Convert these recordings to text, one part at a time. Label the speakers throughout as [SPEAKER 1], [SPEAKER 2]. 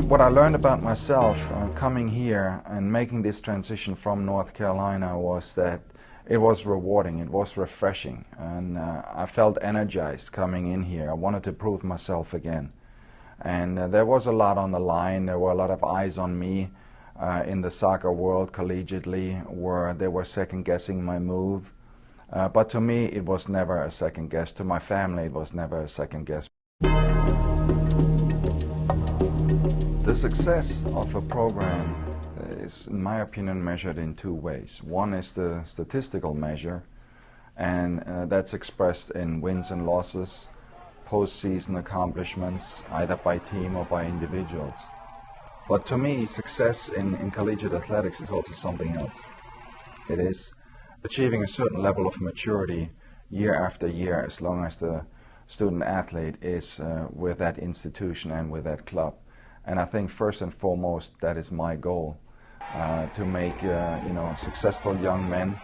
[SPEAKER 1] What I learned about myself coming here and making this transition from North Carolina was that it was rewarding, it was refreshing, and I felt energized coming in here. I wanted to prove myself again. And there was a lot on the line. There were a lot of eyes on me in the soccer world collegiately, where they were second guessing my move. But to me, it was never a second guess. To my family, it was never a second guess. The success of a program is, in my opinion, measured in two ways. One is the statistical measure, and that's expressed in wins and losses, postseason accomplishments, either by team or by individuals. But to me, success in collegiate athletics is also something else. It is achieving a certain level of maturity year after year, as long as the student athlete is with that institution and with that club. And I think first and foremost, that is my goal, to make successful young men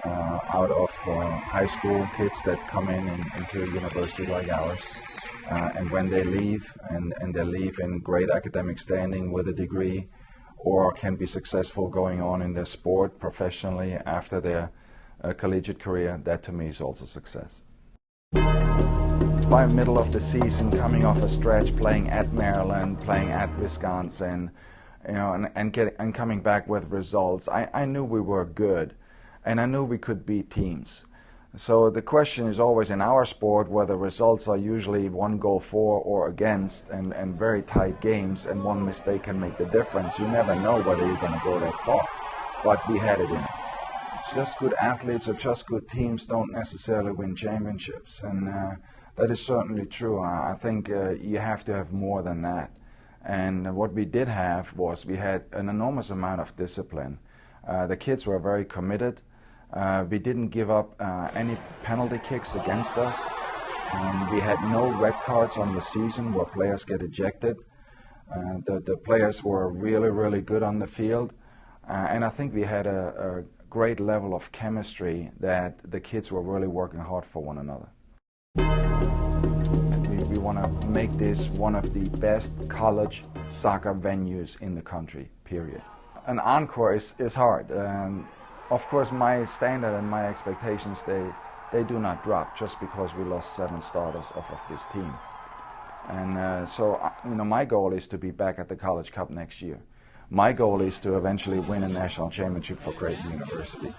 [SPEAKER 1] out of high school kids that come into a university like ours. And when they leave, and they leave in great academic standing with a degree, or can be successful going on in their sport professionally after their collegiate career, that to me is also success. By middle of the season, coming off a stretch, playing at Maryland, playing at Wisconsin, and coming back with results, I knew we were good, and I knew we could beat teams. So the question is always in our sport, where the results are usually one goal for or against, and very tight games, and one mistake can make the difference. You never know whether you're going to go that far, but we had it in us. Just good athletes or just good teams don't necessarily win championships, and that is certainly true. I think you have to have more than that. And what we did have was we had an enormous amount of discipline. The kids were very committed. We didn't give up any penalty kicks against us. We had no red cards on the season where players get ejected. The players were really, really good on the field. And I think we had a great level of chemistry that the kids were really working hard for one another. We want to make this one of the best college soccer venues in the country, period. An encore is hard. Of course, my standard and my expectations, they do not drop just because we lost 7 starters off of this team. And so my goal is to be back at the College Cup next year. My goal is to eventually win a national championship for Creighton University.